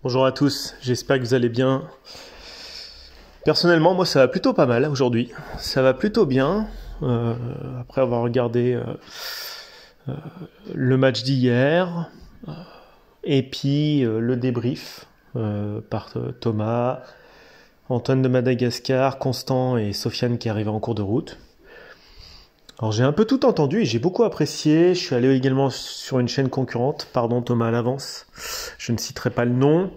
Bonjour à tous, j'espère que vous allez bien. Personnellement, moi ça va plutôt pas mal aujourd'hui. Ça va plutôt bien. Après avoir regardé euh, le match d'hier et puis le débrief par Thomas, Antoine de Madagascar, Constant et Sofiane qui arrivaient en cours de route. Alors j'ai un peu tout entendu et j'ai beaucoup apprécié. Je suis allé également sur une chaîne concurrente, pardon Thomas à l'avance, je ne citerai pas le nom.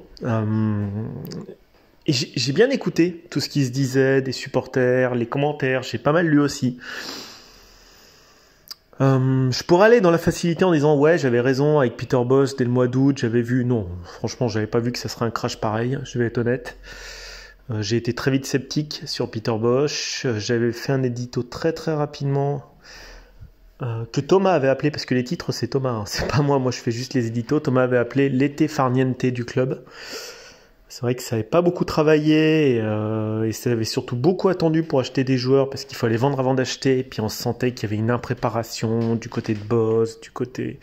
Et j'ai bien écouté tout ce qui se disait, des supporters, les commentaires, j'ai pas mal lu aussi. Je pourrais aller dans la facilité en disant ouais j'avais raison avec Peter Bosz dès le mois d'août, j'avais vu, non franchement j'avais pas vu que ça serait un crash pareil, je vais être honnête. J'ai été très vite sceptique sur Peter Bosz, j'avais fait un édito très très rapidement que Thomas avait appelé, parce que les titres c'est Thomas, hein, c'est pas moi, moi je fais juste les éditos. Thomas avait appelé l'été farniente du club. C'est vrai que ça n'avait pas beaucoup travaillé et ça avait surtout beaucoup attendu pour acheter des joueurs parce qu'il fallait vendre avant d'acheter. Et puis on sentait qu'il y avait une impréparation du côté de Bosz, du côté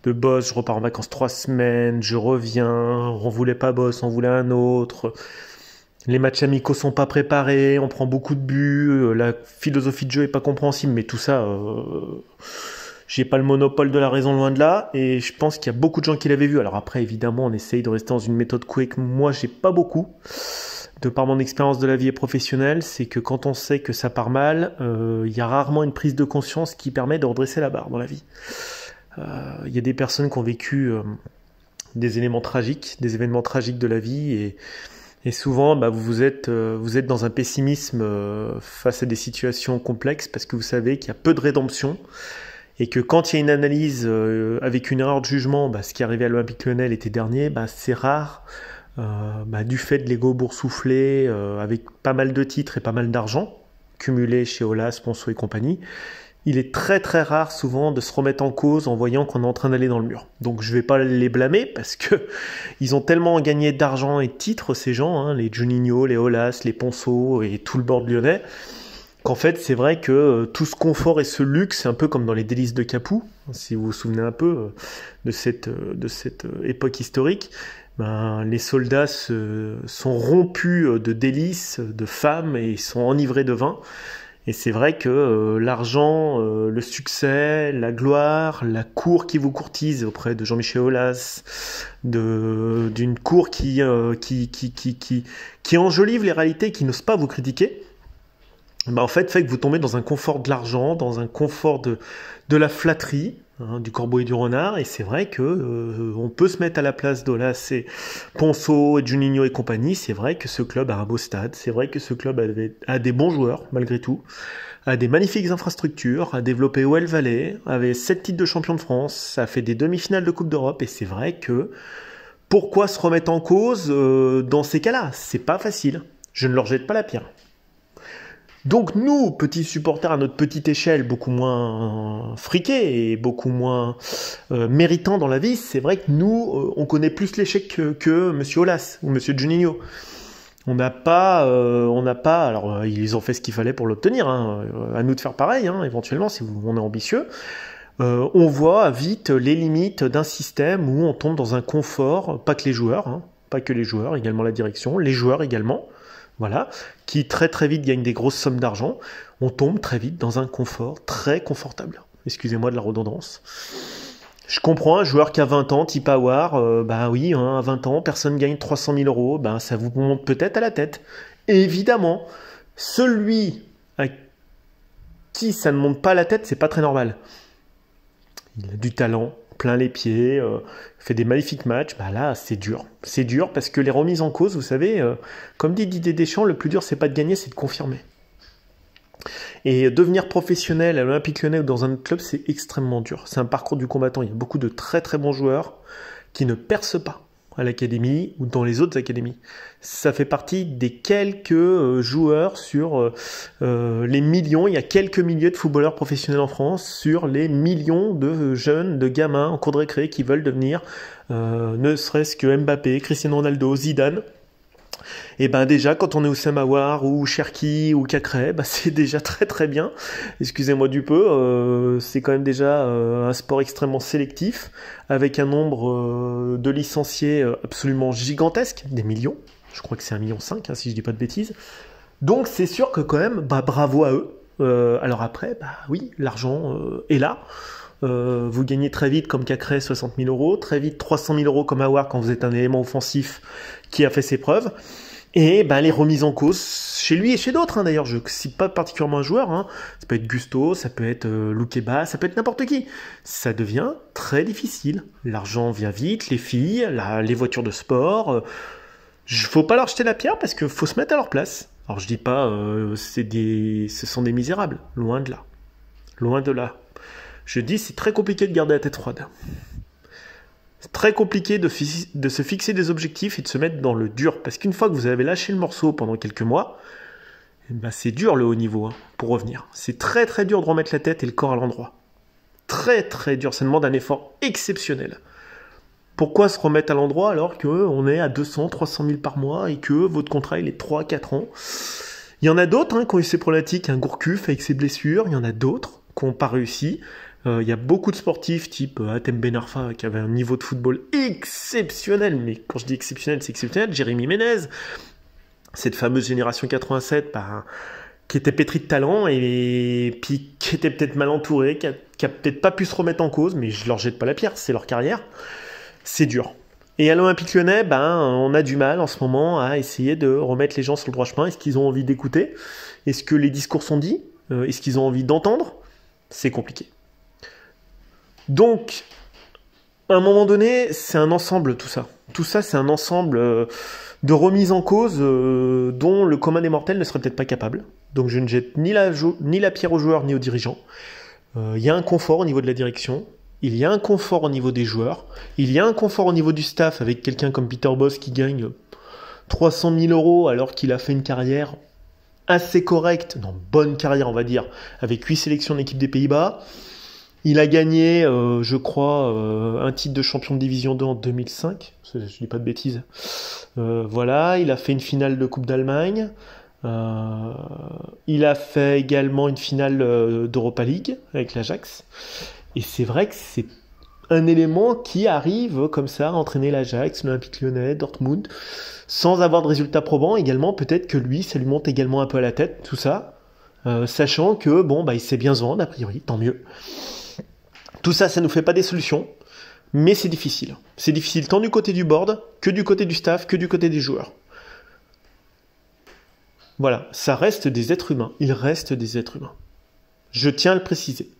de Bosz. Je repars en vacances 3 semaines, je reviens, on voulait pas Bosz, on voulait un autre. Les matchs amicaux sont pas préparés, on prend beaucoup de buts, la philosophie de jeu est pas compréhensible, mais tout ça, j'ai pas le monopole de la raison loin de là, et je pense qu'il y a beaucoup de gens qui l'avaient vu. Alors après, évidemment, on essaye de rester dans une méthode quick. Moi, j'ai pas beaucoup, de par mon expérience de la vie professionnelle, c'est que quand on sait que ça part mal, il y a rarement une prise de conscience qui permet de redresser la barre dans la vie. Il y a des personnes qui ont vécu des événements tragiques de la vie, et souvent, vous êtes dans un pessimisme face à des situations complexes parce que vous savez qu'il y a peu de rédemption et que quand il y a une analyse avec une erreur de jugement, ce qui est arrivé à l'Olympique Lyonnais l'été dernier, c'est rare du fait de l'ego boursouflé avec pas mal de titres et pas mal d'argent cumulé chez Aulas, Ponceau et compagnie. Il est très très rare souvent de se remettre en cause en voyant qu'on est en train d'aller dans le mur. Donc je vais pas les blâmer parce que ils ont tellement gagné d'argent et de titres ces gens, hein, les Juninho, les Aulas, les Ponceau et tout le board lyonnais, qu'en fait c'est vrai que tout ce confort et ce luxe, c'est un peu comme dans les délices de Capoue, si vous vous souvenez un peu de cette époque historique. Les soldats sont rompus de délices, de femmes et sont enivrés de vin. Et c'est vrai que l'argent, le succès, la gloire, la cour qui vous courtise auprès de Jean-Michel Aulas, d'une cour qui enjolive les réalités, qui n'ose pas vous critiquer, en fait que vous tombez dans un confort de l'argent, dans un confort de la flatterie, hein, du corbeau et du renard. Et c'est vrai que on peut se mettre à la place d'Aulas et Ponceau et Juninho et compagnie. C'est vrai que ce club a un beau stade, c'est vrai que ce club a des bons joueurs malgré tout, a des magnifiques infrastructures, a développé OL Valais, avait 7 titres de champion de France, ça a fait des demi-finales de Coupe d'Europe. Et c'est vrai que pourquoi se remettre en cause dans ces cas-là? C'est pas facile, je ne leur jette pas la pierre. Donc nous, petits supporters à notre petite échelle, beaucoup moins friqués et beaucoup moins méritants dans la vie, c'est vrai que nous, on connaît plus l'échec que Monsieur Aulas ou Monsieur Juninho. On n'a pas, alors ils ont fait ce qu'il fallait pour l'obtenir, hein, à nous de faire pareil, hein, éventuellement, si on est ambitieux. On voit vite les limites d'un système où on tombe dans un confort, pas que les joueurs, hein, pas que les joueurs, également la direction, les joueurs également. Voilà, qui très très vite gagnent des grosses sommes d'argent, on tombe très vite dans un confort très confortable. Excusez-moi de la redondance. Je comprends un joueur qui a 20 ans, type Awar, oui, hein, à 20 ans, personne gagne 300 000 euros, ça vous monte peut-être à la tête. Et évidemment, celui à qui ça ne monte pas à la tête, c'est pas très normal. Il a du talent, plein les pieds, fait des magnifiques matchs, là c'est dur. C'est dur parce que les remises en cause, vous savez, comme dit Didier Deschamps, le plus dur c'est pas de gagner, c'est de confirmer. Et devenir professionnel à l'Olympique Lyonnais ou dans un autre club, c'est extrêmement dur. C'est un parcours du combattant, il y a beaucoup de très très bons joueurs qui ne percent pas à l'académie ou dans les autres académies. Ça fait partie des quelques joueurs sur les millions, il y a quelques milliers de footballeurs professionnels en France sur les millions de jeunes, de gamins en cours de récré qui veulent devenir ne serait-ce que Mbappé, Cristiano Ronaldo, Zidane. Et ben déjà, quand on est au Samawar ou Cherki ou Cacré, bah c'est déjà très très bien. Excusez-moi du peu, c'est quand même déjà un sport extrêmement sélectif, avec un nombre de licenciés absolument gigantesque, des millions. Je crois que c'est 1,5 million, hein, si je dis pas de bêtises. Donc c'est sûr que quand même, bah, bravo à eux. Alors après, bah oui, l'argent est là. Vous gagnez très vite comme Cacré 60 000 euros, très vite 300 000 euros comme Awar quand vous êtes un élément offensif qui a fait ses preuves. Et ben, les remises en cause chez lui et chez d'autres, hein, d'ailleurs, je ne cite pas particulièrement un joueur, hein. Ça peut être Gusto, ça peut être Loukeba, ça peut être n'importe qui. Ça devient très difficile. L'argent vient vite, les filles, les voitures de sport. Faut pas leur jeter la pierre parce qu'il faut se mettre à leur place. Alors je dis pas ce sont des misérables, loin de là. Loin de là. Je dis c'est très compliqué de garder la tête froide. C'est très compliqué de se fixer des objectifs et de se mettre dans le dur. Parce qu'une fois que vous avez lâché le morceau pendant quelques mois, ben c'est dur le haut niveau, hein, pour revenir. C'est très très dur de remettre la tête et le corps à l'endroit. Très très dur, ça demande un effort exceptionnel. Pourquoi se remettre à l'endroit alors qu'on est à 200, 300 000 par mois et que votre contrat il est 3-4 ans? Il y en a d'autres qui ont eu ces problématiques, un Gourcuff avec ses blessures, il y en a d'autres qui n'ont pas réussi. Il y a beaucoup de sportifs type Hatem Ben Arfa qui avait un niveau de football exceptionnel, mais quand je dis exceptionnel, c'est exceptionnel. Jérémy Ménez, cette fameuse génération 87, qui était pétrie de talent et puis qui était peut-être mal entouré, qui a peut-être pas pu se remettre en cause, mais je leur jette pas la pierre, c'est leur carrière. C'est dur. Et à l'Olympique Lyonnais, on a du mal en ce moment à essayer de remettre les gens sur le droit chemin. Est-ce qu'ils ont envie d'écouter? Est-ce que les discours sont dits? Est-ce qu'ils ont envie d'entendre? C'est compliqué. Donc, à un moment donné, c'est un ensemble tout ça. Tout ça, c'est un ensemble de remises en cause dont le commun des mortels ne serait peut-être pas capable. Donc je ne jette ni la pierre aux joueurs ni aux dirigeants. Il y a un confort au niveau de la direction. Il y a un confort au niveau des joueurs. Il y a un confort au niveau du staff avec quelqu'un comme Peter Bosz qui gagne 300 000 euros alors qu'il a fait une carrière assez correcte, non, bonne carrière on va dire, avec 8 sélections d'équipe des Pays-Bas. Il a gagné, je crois, un titre de champion de division 2 en 2005, je dis pas de bêtises. Voilà, il a fait une finale de Coupe d'Allemagne. Il a fait également une finale d'Europa League avec l'Ajax. Et c'est vrai que c'est un élément qui arrive comme ça à entraîner l'Ajax, l'Olympique Lyonnais, Dortmund, sans avoir de résultats probants. Également, peut-être que lui, ça lui monte également un peu à la tête, tout ça, sachant que, il sait bien se vendre, a priori, tant mieux. Tout ça, ça nous fait pas des solutions, mais c'est difficile. C'est difficile tant du côté du board, que du côté du staff, que du côté des joueurs. Voilà, ça reste des êtres humains. Il reste des êtres humains. Je tiens à le préciser.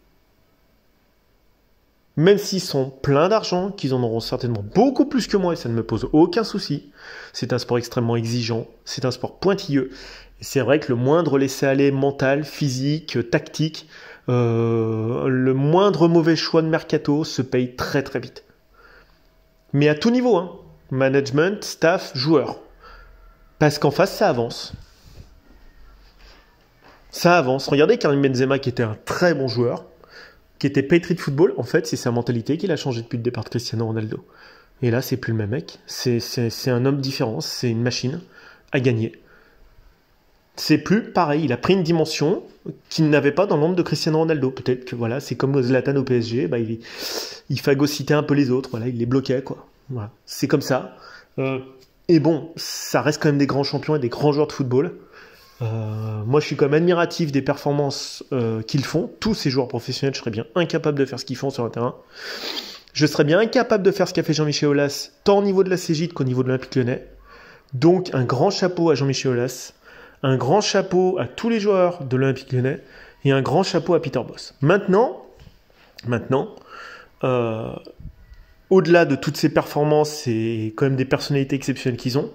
Même s'ils sont pleins d'argent, qu'ils en auront certainement beaucoup plus que moi, et ça ne me pose aucun souci. C'est un sport extrêmement exigeant, c'est un sport pointilleux. Et c'est vrai que le moindre laisser-aller mental, physique, tactique, le moindre mauvais choix de mercato se paye très très vite. Mais à tout niveau, hein. Management, staff, joueurs. Parce qu'en face, ça avance. Ça avance. Regardez Karim Benzema qui était un très bon joueur, qui était pétri de football. En fait, c'est sa mentalité qu'il a changé depuis le départ de Cristiano Ronaldo. Et là, c'est plus le même mec. C'est un homme différent. C'est une machine à gagner. C'est plus pareil. Il a pris une dimension qu'il n'avait pas dans l'ombre de Cristiano Ronaldo. Peut-être que voilà, c'est comme Zlatan au PSG. Il phagocytait un peu les autres. Voilà, il les bloquait, quoi. Voilà. C'est comme ça. Et bon, ça reste quand même des grands champions et des grands joueurs de football. Moi, je suis quand même admiratif des performances qu'ils font. Tous ces joueurs professionnels, je serais bien incapable de faire ce qu'ils font sur un terrain. Je serais bien incapable de faire ce qu'a fait Jean-Michel Aulas, tant au niveau de la CJ qu'au niveau de l'Olympique Lyonnais. Donc, un grand chapeau à Jean-Michel Aulas, un grand chapeau à tous les joueurs de l'Olympique Lyonnais et un grand chapeau à Peter Bosz. Maintenant, au-delà de toutes ces performances et quand même des personnalités exceptionnelles qu'ils ont,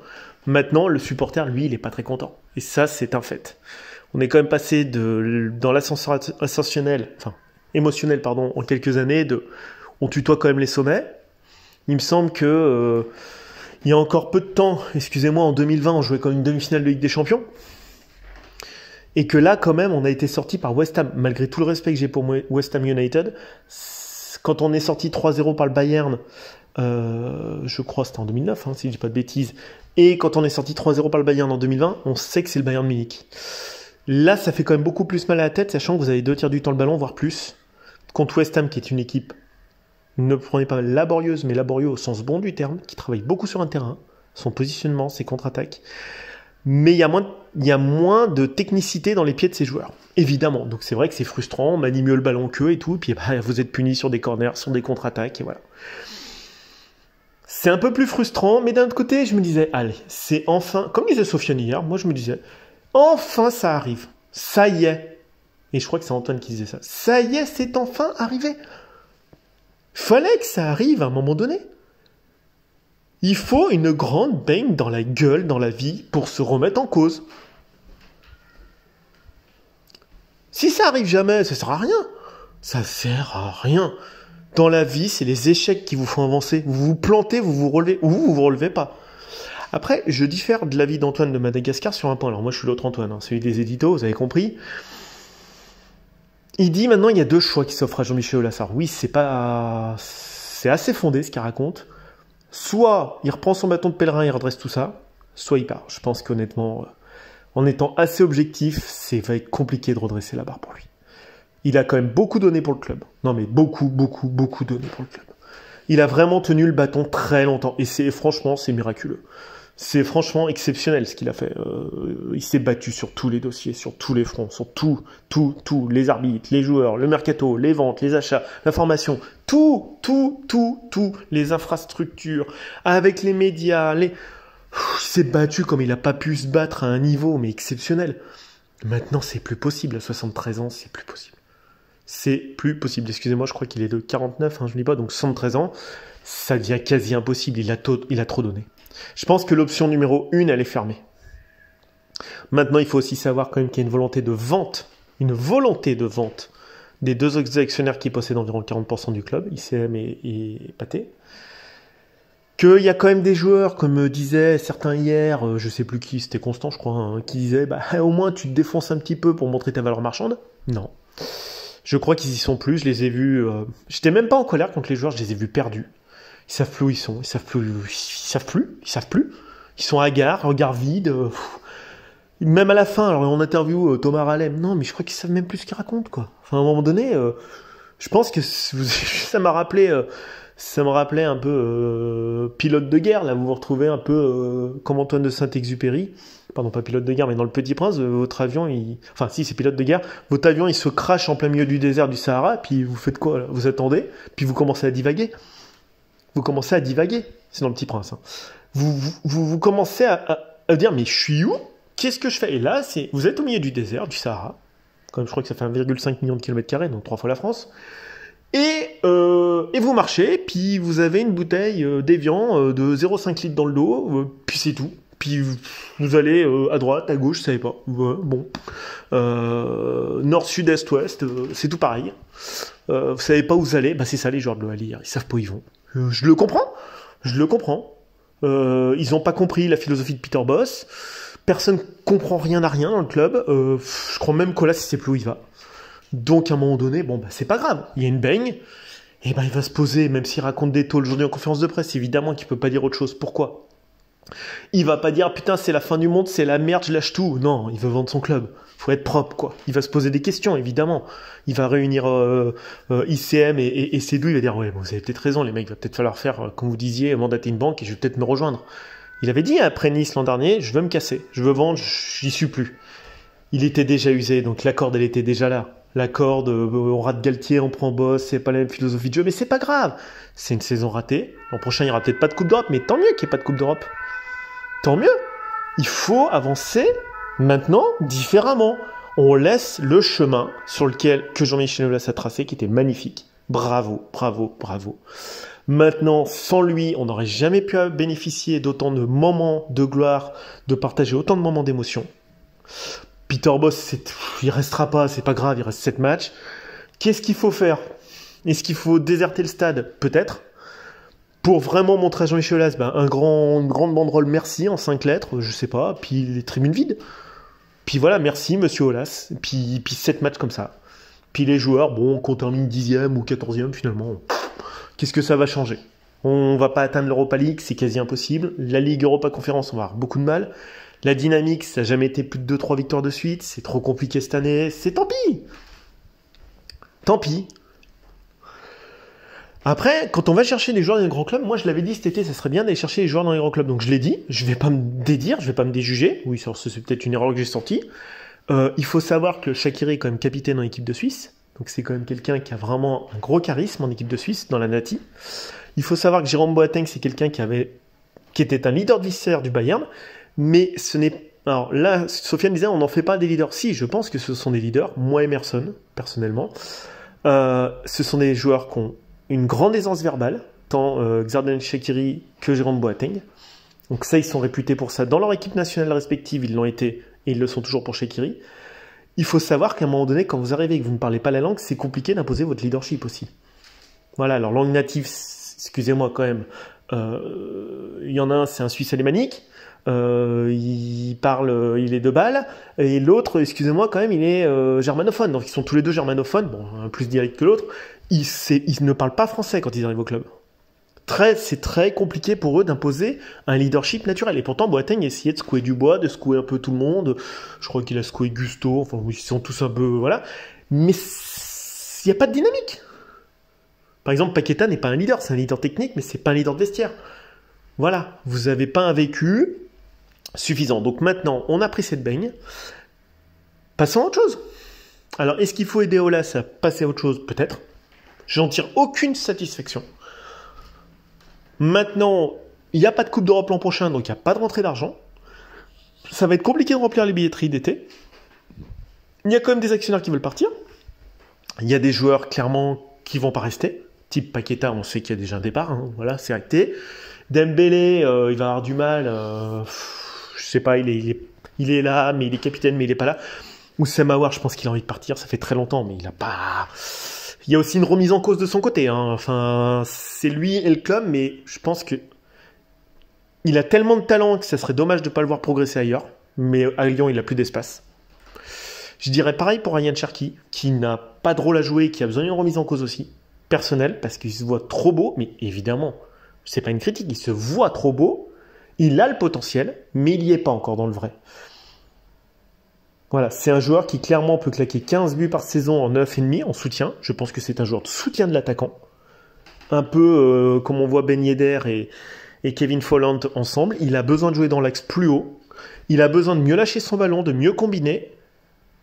maintenant, le supporter, lui, il n'est pas très content. Et ça, c'est un fait. On est quand même passé dans l'ascenseur émotionnel, en quelques années, on tutoie quand même les sommets. Il me semble que il y a encore peu de temps, excusez-moi, en 2020, on jouait comme une demi-finale de Ligue des Champions. Et que là, quand même, on a été sorti par West Ham, malgré tout le respect que j'ai pour West Ham United. Quand on est sorti 3-0 par le Bayern, Je crois que c'était en 2009, hein, si je dis pas de bêtises. Et quand on est sorti 3-0 par le Bayern en 2020, on sait que c'est le Bayern de Munich. Là, ça fait quand même beaucoup plus mal à la tête, sachant que vous avez 2 tiers du temps le ballon, voire plus. Contre West Ham, qui est une équipe, ne prenez pas laborieuse, mais laborieux au sens bon du terme, qui travaille beaucoup sur un terrain, son positionnement, ses contre-attaques. Mais il y a moins de technicité dans les pieds de ces joueurs, évidemment. Donc c'est vrai que c'est frustrant, on manie mieux le ballon qu'eux et tout, et puis vous êtes punis sur des corners, sur des contre-attaques, et voilà. C'est un peu plus frustrant, mais d'un autre côté, je me disais, allez, c'est enfin, comme disait Sofiane hier, moi je me disais, enfin ça arrive, ça y est. Et je crois que c'est Antoine qui disait ça. Ça y est, c'est enfin arrivé. Fallait que ça arrive à un moment donné. Il faut une grande baigne dans la gueule, dans la vie, pour se remettre en cause. Si ça arrive jamais, ça sert à rien. Ça sert à rien. Dans la vie, c'est les échecs qui vous font avancer. Vous vous plantez, vous vous relevez, ou vous vous relevez pas. Après, je diffère de l'avis d'Antoine de Madagascar sur un point. Alors moi, je suis l'autre Antoine, hein, celui des éditos, vous avez compris. Il dit maintenant, il y a 2 choix qui s'offrent à Jean-Michel Aulas. Oui, c'est assez fondé ce qu'il raconte. Soit il reprend son bâton de pèlerin et redresse tout ça, soit il part. Je pense qu'honnêtement, en étant assez objectif, va être compliqué de redresser la barre pour lui. Il a quand même beaucoup donné pour le club. Non mais beaucoup donné pour le club. Il a vraiment tenu le bâton très longtemps. Et franchement, c'est miraculeux. C'est franchement exceptionnel ce qu'il a fait. Il s'est battu sur tous les dossiers, sur tous les fronts, sur tout, les arbitres, les joueurs, le mercato, les ventes, les achats, la formation, tout, les infrastructures, avec les médias, il s'est battu comme il n'a pas pu se battre à un niveau, mais exceptionnel. Maintenant, c'est plus possible. À 73 ans, c'est plus possible. C'est plus possible. Excusez-moi, je crois qu'il est de 49, hein, je ne dis pas, donc 73 ans, ça devient quasi impossible. Il a trop donné. Je pense que l'option numéro 1, elle est fermée. Maintenant, il faut aussi savoir quand même qu'il y a une volonté de vente des 2 autres actionnaires qui possèdent environ 40% du club, ICM et Pathé. Qu'il y a quand même des joueurs, comme disaient certains hier, je sais plus qui, c'était Constant je crois, hein, qui disaient au moins tu te défonces un petit peu pour montrer ta valeur marchande. Non. Je crois qu'ils y sont plus, je les ai vus... J'étais même pas en colère contre les joueurs, je les ai vus perdus. Ils savent plus où ils sont, ils savent plus. Ils sont hagards, regard vide. Même à la fin, alors on interview Thomas Ralem, non mais je crois qu'ils savent même plus ce qu'ils racontent, quoi. Enfin à un moment donné, je pense que ça m'a rappelé... Ça me rappelait un peu Pilote de guerre, là, vous vous retrouvez un peu comme Antoine de Saint-Exupéry, pardon, pas Pilote de guerre, mais dans Le Petit Prince, votre avion, enfin si, c'est Pilote de guerre, votre avion, il se crache en plein milieu du désert du Sahara, puis vous faites quoi, là? Vous attendez, puis vous commencez à divaguer. C'est dans Le Petit Prince. Hein. Vous commencez à dire, mais je suis où? Qu'est-ce que je fais? Et là, vous êtes au milieu du désert, du Sahara, quand même, je crois que ça fait 1,5 million de kilomètres carrés, donc 3 fois la France. Et vous marchez, puis vous avez une bouteille d'évian de 0,5 litres dans le dos, puis c'est tout. Puis vous allez à droite, à gauche, je savais pas. Bon. Nord, sud, est, ouest, c'est tout pareil. Vous savez pas où vous allez, c'est ça les joueurs de l'OL hier, ils savent pas où ils vont. Je le comprends. Ils ont pas compris la philosophie de Peter Bosz. Personne comprend rien à rien dans le club. Je crois même qu'Aulas, il sait plus où il va. Donc à un moment donné, c'est pas grave, il y a une baigne, et il va se poser, même s'il raconte des taules aujourd'hui en conférence de presse, évidemment qu'il peut pas dire autre chose. Pourquoi? Il va pas dire putain c'est la fin du monde, c'est la merde, je lâche tout. Non, il veut vendre son club. Faut être propre, quoi. Il va se poser des questions, évidemment. Il va réunir ICM et Cédou, il va dire ouais, vous avez peut-être raison, les mecs, il va peut-être falloir faire, comme vous disiez, mandater une banque et je vais peut-être me rejoindre. Il avait dit après Nice l'an dernier, je veux me casser, je veux vendre, j'y suis plus. Il était déjà usé, donc la corde elle était déjà là. La corde, on rate Galtier, on prend Boss, c'est pas la même philosophie de jeu, mais c'est pas grave. C'est une saison ratée. L'an prochain, il n'y aura peut-être pas de Coupe d'Europe, mais tant mieux qu'il n'y ait pas de Coupe d'Europe. Tant mieux. Il faut avancer maintenant différemment. On laisse le chemin que Jean-Michel Aulas a tracé, qui était magnifique. Bravo. Maintenant, sans lui, on n'aurait jamais pu bénéficier d'autant de moments de gloire, de partager autant de moments d'émotion. Peter Bosz, il restera pas, c'est pas grave, il reste 7 matchs. Qu'est-ce qu'il faut faire? Est-ce qu'il faut déserter le stade? Peut-être. Pour vraiment montrer à Jean-Michel Aulas une grande banderole merci en 5 lettres, je sais pas, puis les tribunes vides. Puis voilà, merci monsieur Aulas, puis 7 matchs comme ça. Puis les joueurs, qu'on termine 10e ou 14e finalement, qu'est-ce que ça va changer? On va pas atteindre l'Europa League, c'est quasi impossible. La Ligue Europa Conférence, on va avoir beaucoup de mal. La dynamique, ça n'a jamais été plus de 2-3 victoires de suite. C'est trop compliqué cette année. C'est tant pis. Tant pis. Après, quand on va chercher des joueurs dans les grands clubs, moi je l'avais dit cet été, ça serait bien d'aller chercher les joueurs dans les grands clubs. Donc je l'ai dit, je vais pas me dédire, je vais pas me déjuger. Oui, c'est peut-être une erreur que j'ai sortie. Il faut savoir que Shaqiri est quand même capitaine en équipe de Suisse. Donc c'est quand même quelqu'un qui a vraiment un gros charisme en équipe de Suisse, dans la Nati. Il faut savoir que Jérôme Boateng, c'est quelqu'un qui était un leader de viscère du Bayern. Mais ce n'est... Alors là, Sofiane disait, on n'en fait pas des leaders. Si, je pense que ce sont des leaders. Moi, Emerson, personnellement. Ce sont des joueurs qui ont une grande aisance verbale, tant Xherdan Shaqiri que Jérôme Boateng. Donc ça, ils sont réputés pour ça. Dans leur équipe nationale respective, ils l'ont été et ils le sont toujours pour Shaqiri. Il faut savoir qu'à un moment donné, quand vous arrivez et que vous ne parlez pas la langue, c'est compliqué d'imposer votre leadership aussi. Voilà, alors langue native, excusez-moi quand même, il y en a un, c'est un Suisse alémanique. Il est de Bâle, et l'autre, excusez-moi quand même, il est germanophone. Donc ils sont tous les deux germanophones, bon, un plus direct que l'autre. Ils ne parlent pas français quand ils arrivent au club. C'est très compliqué pour eux d'imposer un leadership naturel. Et pourtant, Boateng essayait de secouer du bois, de secouer un peu tout le monde. Je crois qu'il a secoué Gusto. Enfin, ils sont tous un peu, voilà. Mais il n'y a pas de dynamique. Par exemple, Paqueta n'est pas un leader, c'est un leader technique, mais c'est pas un leader de vestiaire. Voilà, vous n'avez pas un vécu suffisant. Donc maintenant, on a pris cette baigne. Passons à autre chose. Alors, est-ce qu'il faut aider Aulas à passer à autre chose? Peut-être. J'en tire aucune satisfaction. Maintenant, il n'y a pas de Coupe d'Europe l'an prochain, donc il n'y a pas de rentrée d'argent. Ça va être compliqué de remplir les billetteries d'été. Il y a quand même des actionnaires qui veulent partir. Il y a des joueurs, clairement, qui ne vont pas rester. Type Paqueta, on sait qu'il y a déjà un départ. Hein. Voilà, c'est acté. Dembélé, il va avoir du mal. Je sais pas, il est là, mais il est capitaine, mais il n'est pas là. Oussama Aouar, je pense qu'il a envie de partir. Ça fait très longtemps, mais il n'a pas... Il y a aussi une remise en cause de son côté. Hein. Enfin, c'est lui et le club, mais je pense que il a tellement de talent que ça serait dommage de ne pas le voir progresser ailleurs. Mais à Lyon, il n'a plus d'espace. Je dirais pareil pour Ryan Cherki, qui n'a pas de rôle à jouer, qui a besoin d'une remise en cause aussi, personnelle, parce qu'il se voit trop beau. Mais évidemment, c'est pas une critique, il se voit trop beau. Il a le potentiel, mais il n'y est pas encore dans le vrai. Voilà, c'est un joueur qui clairement peut claquer 15 buts par saison en 9,5 en soutien. Je pense que c'est un joueur de soutien de l'attaquant. Un peu comme on voit Ben Yedder et Kevin Folland ensemble. Il a besoin de jouer dans l'axe plus haut. Il a besoin de mieux lâcher son ballon, de mieux combiner.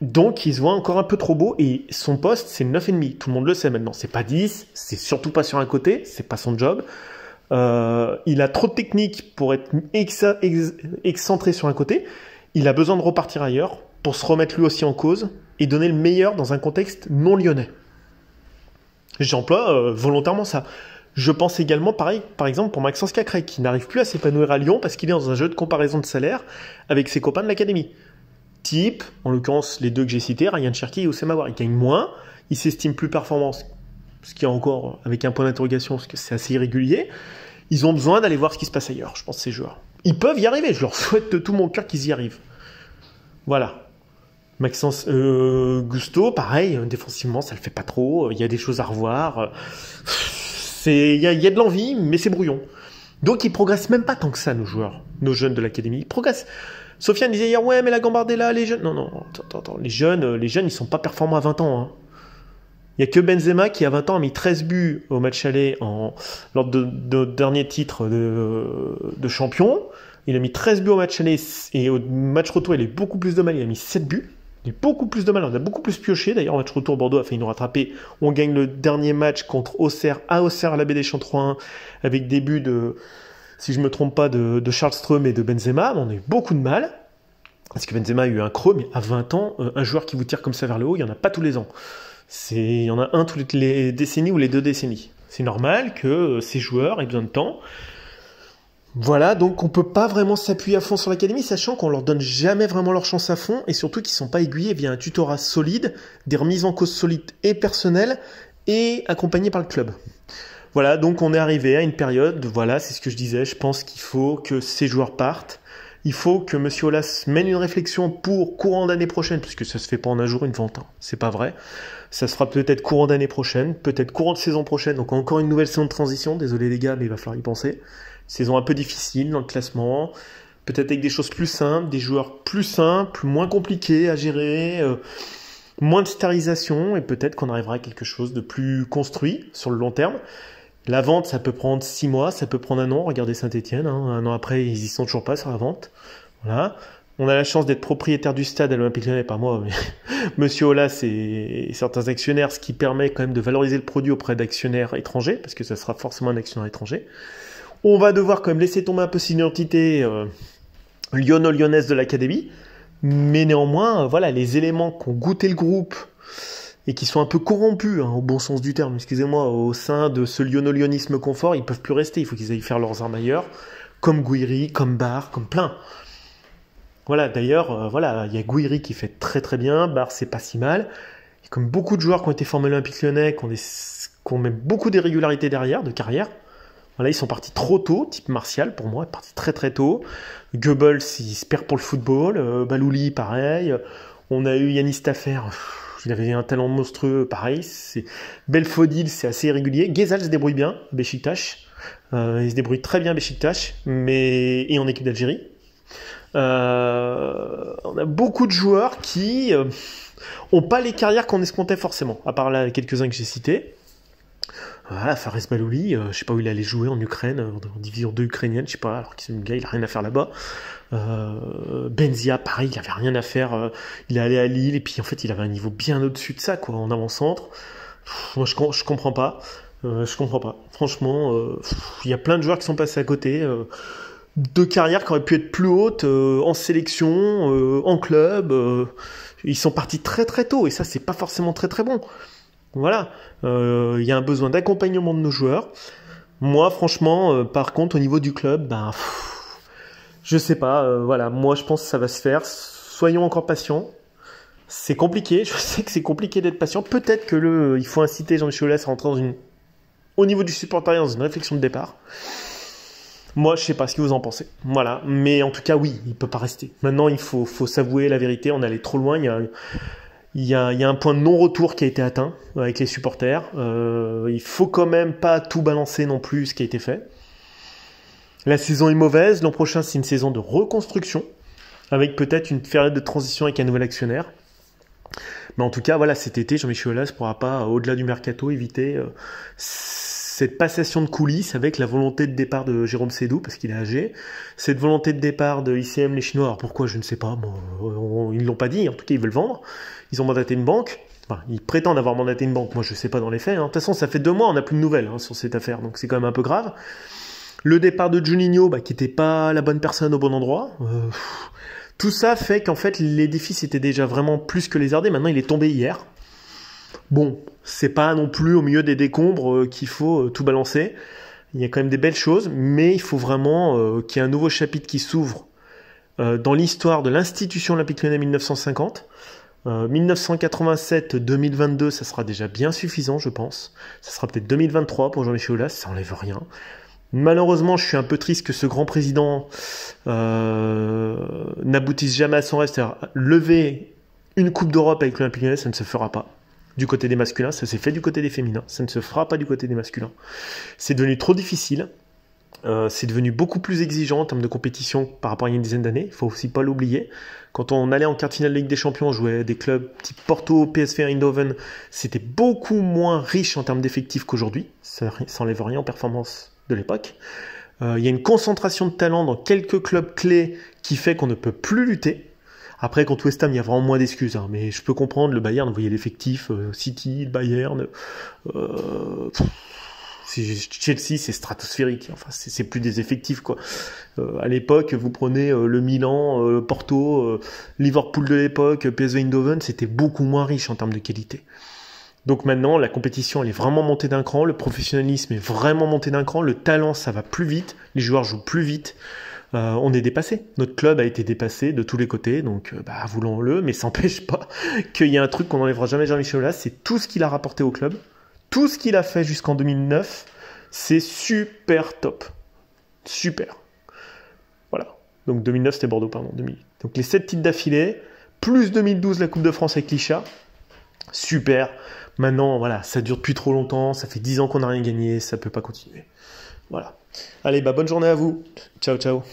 Donc il se voit encore un peu trop beau et son poste c'est 9,5. Tout le monde le sait maintenant. C'est pas 10, c'est surtout pas sur un côté, c'est pas son job. Il a trop de technique pour être excentré sur un côté. Il a besoin de repartir ailleurs pour se remettre lui aussi en cause et donner le meilleur dans un contexte non lyonnais. J'emploie volontairement ça. Je pense également, pareil, par exemple, pour Maxence Cacré, qui n'arrive plus à s'épanouir à Lyon parce qu'il est dans un jeu de comparaison de salaire avec ses copains de l'académie. Type, en l'occurrence, les deux que j'ai cités, Ryan Cherki et Oussama Aouar. Il gagne moins, il s'estime plus performant, ce qui est encore avec un point d'interrogation, parce que c'est assez irrégulier. Ils ont besoin d'aller voir ce qui se passe ailleurs, je pense, ces joueurs. Ils peuvent y arriver, je leur souhaite de tout mon cœur qu'ils y arrivent. Voilà. Maxence Gusto, pareil, défensivement, ça le fait pas trop. Il y a des choses à revoir. Il y a de l'envie, mais c'est brouillon. Donc, ils progressent même pas tant que ça, nos joueurs, nos jeunes de l'académie. Ils progressent. Sofiane disait hier, ouais, mais la Gambardella, les jeunes. Non, attends. Les jeunes, ils sont pas performants à 20 ans. Hein. Il y a que Benzema qui, à 20 ans, a mis 13 buts au match aller lors de dernier titre de champion. Il a mis 13 buts au match aller et au match retour, il a eu beaucoup plus de mal. Il a mis 7 buts. Il a eu beaucoup plus de mal. On a beaucoup plus pioché. D'ailleurs, au match retour, Bordeaux a failli nous rattraper. On gagne le dernier match contre Auxerre, à la Baie des Champs 3-1, avec des buts de, si je ne me trompe pas, de Charles Ström et de Benzema. On a eu beaucoup de mal. Parce que Benzema a eu un creux, mais à 20 ans, un joueur qui vous tire comme ça vers le haut, il n'y en a pas tous les ans. Il y en a un toutes les décennies ou les 2 décennies. C'est normal que ces joueurs aient besoin de temps. Voilà, donc on peut pas vraiment s'appuyer à fond sur l'académie, sachant qu'on leur donne jamais vraiment leur chance à fond, et surtout qu'ils sont pas aiguillés via un tutorat solide, des remises en cause solides et personnelles, et accompagnés par le club. Voilà, donc on est arrivé à une période, voilà, c'est ce que je disais, je pense qu'il faut que ces joueurs partent. Il faut que M. Aulas mène une réflexion pour courant d'année prochaine, puisque ça se fait pas en un jour une vente, hein. C'est pas vrai. Ça sera peut-être courant d'année prochaine, peut-être courant de saison prochaine, donc encore une nouvelle saison de transition. Désolé les gars, mais il va falloir y penser. Saison un peu difficile dans le classement, peut-être avec des choses plus simples, des joueurs plus simples, moins compliqués à gérer, moins de starisation, et peut-être qu'on arrivera à quelque chose de plus construit sur le long terme. La vente, ça peut prendre 6 mois, ça peut prendre un an. Regardez Saint-Etienne, hein, un an après, ils y sont toujours pas sur la vente. Voilà. On a la chance d'être propriétaire du stade à l'Olympique Lyonnais, pas moi, mais Monsieur Aulas et certains actionnaires, ce qui permet quand même de valoriser le produit auprès d'actionnaires étrangers, parce que ça sera forcément un actionnaire étranger. On va devoir quand même laisser tomber un peu cette identité lyonnaise de l'académie, mais néanmoins, voilà, les éléments qu'ont goûté le groupe et qui sont un peu corrompus, hein, au bon sens du terme, excusez-moi, au sein de ce lyonnisme confort, ils peuvent plus rester, il faut qu'ils aillent faire leurs armes ailleurs, comme Gouiri, comme Barre, comme plein. Voilà, d'ailleurs, voilà, il y a Gouiri qui fait très très bien, Barre c'est pas si mal, et comme beaucoup de joueurs qui ont été formés à l'Olympique Lyonnais, qui ont même beaucoup d'irrégularités derrière, de carrière, voilà, ils sont partis trop tôt, type Martial pour moi, est parti très très tôt, Goebbels il se perd pour le football, Balouli pareil, on a eu Yanis Taffer, il avait un talent monstrueux, pareil. Belfodil, c'est assez irrégulier. Ghezal se débrouille bien, Beşiktaş. Il se débrouille très bien, Beşiktaş, et en équipe d'Algérie. On a beaucoup de joueurs qui ont pas les carrières qu'on escomptait forcément, à part là quelques-uns que j'ai cités. Voilà, Fares Balouli, je sais pas où il allait jouer en Ukraine, en division 2 ukrainienne, je sais pas, alors que c'est un gars, il a rien à faire là-bas. Benzia, pareil, il avait rien à faire, il est allé à Lille, et puis en fait, il avait un niveau bien au-dessus de ça, quoi, en avant-centre. Moi, je comprends pas. Je comprends pas. Franchement, il y a plein de joueurs qui sont passés à côté, de carrières qui auraient pu être plus hautes, en sélection, en club. Ils sont partis très très tôt, et ça, c'est pas forcément très très bon. Voilà, il y a un besoin d'accompagnement de nos joueurs. Moi, franchement, par contre, au niveau du club, ben, je sais pas. Voilà, moi, je pense que ça va se faire. Soyons encore patients. C'est compliqué. Je sais que c'est compliqué d'être patient. Peut-être que il faut inciter Jean-Michel Aulas à rentrer au niveau du supportariat dans une réflexion de départ. Moi, je sais pas ce que vous en pensez. Voilà, mais en tout cas, oui, il peut pas rester. Maintenant, il faut s'avouer la vérité. On est allé trop loin. Il y a un point de non-retour qui a été atteint avec les supporters. Il faut quand même pas tout balancer non plus ce qui a été fait. La saison est mauvaise. L'an prochain, c'est une saison de reconstruction avec peut-être une période de transition avec un nouvel actionnaire. Mais en tout cas, voilà, cet été, Jean-Michel Aulas ne pourra pas, au-delà du mercato, éviter cette passation de coulisses avec la volonté de départ de Jérôme Sédou, parce qu'il est âgé, cette volonté de départ de ICM, les Chinois. Alors pourquoi, je ne sais pas. Bon, ils ne l'ont pas dit. En tout cas, ils veulent vendre. Ils ont mandaté une banque. Enfin, ils prétendent avoir mandaté une banque. Moi, je ne sais pas dans les faits. Hein. De toute façon, ça fait 2 mois, on n'a plus de nouvelles sur cette affaire. Donc, c'est quand même un peu grave. Le départ de Juninho, qui n'était pas la bonne personne au bon endroit. Tout ça fait qu'en fait, l'édifice était déjà vraiment plus que lézardé. Maintenant, il est tombé hier. Bon, c'est pas non plus au milieu des décombres qu'il faut tout balancer. Il y a quand même des belles choses, mais il faut vraiment qu'il y ait un nouveau chapitre qui s'ouvre dans l'histoire de l'institution Olympique Lyonnais 1950. 1987-2022, ça sera déjà bien suffisant, je pense. Ça sera peut-être 2023 pour Jean-Michel Aulas, ça enlève rien. Malheureusement, je suis un peu triste que ce grand président n'aboutisse jamais à son rêve. C'est-à-dire lever une Coupe d'Europe avec l'Olympique Lyonnais, ça ne se fera pas. Du côté des masculins, ça s'est fait du côté des féminins, ça ne se fera pas du côté des masculins. C'est devenu trop difficile. C'est devenu beaucoup plus exigeant en termes de compétition par rapport à une dizaine d'années. Il faut aussi pas l'oublier. Quand on allait en quart de finale de Ligue des Champions, on jouait des clubs type Porto, PSV Eindhoven. C'était beaucoup moins riche en termes d'effectifs qu'aujourd'hui. Ça n'enlève rien en performance de l'époque. Il y a une concentration de talent dans quelques clubs clés qui fait qu'on ne peut plus lutter. Après, contre West Ham, il y a vraiment moins d'excuses. Hein, mais je peux comprendre, le Bayern, vous voyez l'effectif, City, le Bayern... Chelsea, c'est stratosphérique. Enfin, c'est plus des effectifs, quoi. À l'époque, vous prenez le Milan, Porto, Liverpool de l'époque, PSV Eindhoven, c'était beaucoup moins riche en termes de qualité. Donc maintenant, la compétition, elle est vraiment montée d'un cran, le professionnalisme est vraiment monté d'un cran, le talent, ça va plus vite, les joueurs jouent plus vite. On est dépassé. Notre club a été dépassé de tous les côtés, donc voulons-le, mais ça n'empêche pas qu'il y a un truc qu'on n'enlèvera jamais Jean-Michel Aulas, c'est tout ce qu'il a rapporté au club. Tout ce qu'il a fait jusqu'en 2009, c'est super top. Super. Voilà. Donc 2009 c'était Bordeaux, pardon. 2008. Donc les 7 titres d'affilée, plus 2012 la Coupe de France avec Lichat. Super. Maintenant, voilà, ça dure depuis trop longtemps, ça fait 10 ans qu'on n'a rien gagné, ça peut pas continuer. Voilà. Allez, bah bonne journée à vous. Ciao, ciao.